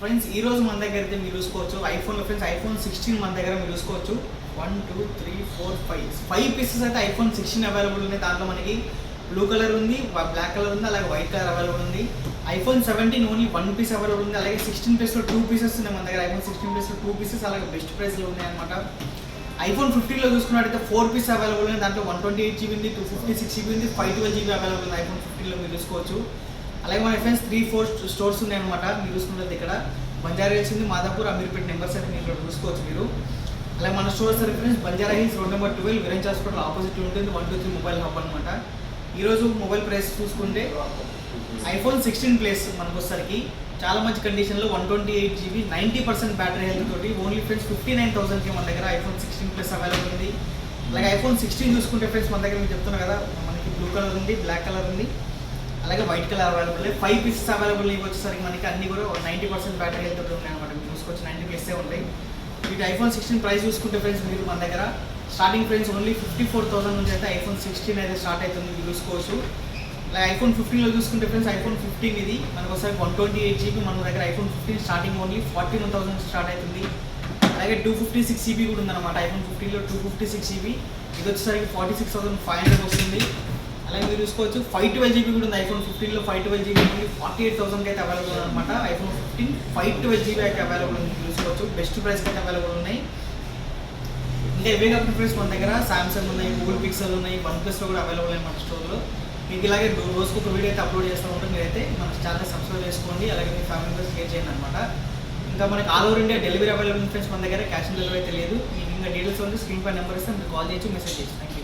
Friends ఈ రోజు మన దగ్గర అయితే మీరు చూసుకోవచ్చు ఐఫోన్లో ఫ్రెండ్స్ ఐఫోన్ 16 మన దగ్గర మీరు చూసుకోవచ్చు 1 2 3 4 5 పీసెస్ అయితే ఐఫోన్ 16 అవైలబుల్ ఉన్నాయి. దాంట్లో మనకి బ్లూ కలర్ ఉంది, బ్లాక్ కలర్ ఉంది, అలాగే వైట్ కలర్ అవైలబుల్ ఉంది. ఐఫోన్ 17 ఓన్లీ 1 పీస్ అవైలబుల్ ఉంది. అలాగే 16 ప్లస్లో 2 పీసెస్ ఉన్నాయి మన దగ్గర. ఐఫోన్ 16 ప్లస్లో 2 పీసెస్ అలాగే బెస్ట్ ప్రైస్లో ఉన్నాయి అనమాట. ఐఫోన్ 15లో చూసుకున్నట్టయితే 4 పీస్ అవైలబుల్ ఉంది. దాంట్లో 128 GB ఉంది, 256 GB ఉంది, 512 GB అవైలబుల్ ఉంది ఐఫోన్ 15లో మీరు చూసుకోవచ్చు. అలాగే మన ఫ్రెండ్స్ 3-4 స్టోర్స్ ఉన్నాయి అనమాట. మీరు చూసుకున్నది ఇక్కడ బంజారా హిల్స్ ఉంది, మాదాపూర్, అమీర్పేట నెంబర్స్ అయితే మీరు ఇక్కడ చూసుకోవచ్చు మీరు. అలాగే మన stores friends Banjara Hills road number 12 Virinchi hospital opposite ఉంటుంది. 123 మొబైల్ హబ్ అనమాట. ఈరోజు మొబైల్ ప్రైస్ చూసుకుంటే ఐఫోన్ 16 ప్లస్ మనకు వచ్చేసరికి చాలా మంచి కండిషన్లో 128 GB 90% బ్యాటరీ హెల్త్ తోటి ఓన్లీ ఫ్రెండ్స్ 59,000కి మన దగ్గర ఐఫోన్ 16 ప్లస్ అవైలబుల్ ఉంది. అలాగే ఐఫోన్ 16 చూసుకుంటే ఫ్రెండ్స్ మన దగ్గర మీకు చెప్తున్నా కదా, మనకి బ్లూ కలర్ ఉంది, బ్లాక్ కలర్ ఉంది, అలాగే white colour available. 5 pieces available ఇవి వచ్చేసరికి మనకి అన్ని కూడా 90% బ్యాటరీ హెల్త్ తోటి ఉన్నాయి అనమాట. మీరు చూసుకోవచ్చు 90+ ఉంటాయి. వీటి ఐఫోన్ 16 ప్రైస్ చూసుకుంటే ఫ్రెండ్స్ మీరు మన దగ్గర స్టార్టింగ్ ఫ్రెండ్స్ ఓన్లీ 54,000 నుంచి అయితే ఐఫోన్ 16 అయితే స్టార్ట్ అవుతుంది మీరు చూసుకోవచ్చు. అలాగే ఐఫోన్ 15లో చూసుకుంటే ఫ్రెండ్స్ ఐఫోన్ 15 ఇది మనకు ఒకసారి 128 GB మన దగ్గర ఐఫోన్ 15 స్టార్టింగ్ ఓన్లీ 41,000 స్టార్ట్ అవుతుంది. అలాగే 256 GB కూడా ఉందన్నమాట. ఐఫోన్ 15లో 256 GB ఇది వచ్చేసరికి 46,500 వస్తుంది. అలాగే మీరు చూసుకోవచ్చు 512 GB కూడా ఉంది ఐఫోన్ 15లో. 512 GB ఓన్లీ 48,000కి అయితే అవైలబుల్ అనమాట. ఐఫోన్ 15 512 GB అయితే అవైలబుల్ ఉంది చూసుకోవచ్చు. బెస్ట్ ప్రైస్కి అయితే అవైలబుల్ ఉన్నాయి. ఇంకా ఇవే కాకుండా ఫ్రెండ్స్ మన దగ్గర సామ్సంగ్ ఉన్నాయి, గూగుల్ పిక్సెల్ ఉన్నాయి, వన్ ప్లస్లో కూడా అవైలబుల్ ఉన్నాయి మన స్టోర్లో. మీకు ఇలాగే రోజుకు ఒక వీడియో అయితే అప్లోడ్ చేస్తూ ఉంటే మీరైతే మన ఛానల్ సబ్స్క్రైబ్ చేసుకోండి. అలాగే మీ ఫ్యామిలీ మెంబర్స్ షేర్ చేయండి అనమాట. ఇంకా మనకి all over India delivery available friends మన దగ్గర. క్యాష్ ఆన్ డెలివరీ అయితే లేదు. మీకు ఇంకా డీటెయిల్స్ ఉంది స్క్రీన్ పై నెంబర్ ఇస్తే మీరు కాల్ చేయొచ్చు, మెసేజ్ చేయొచ్చు.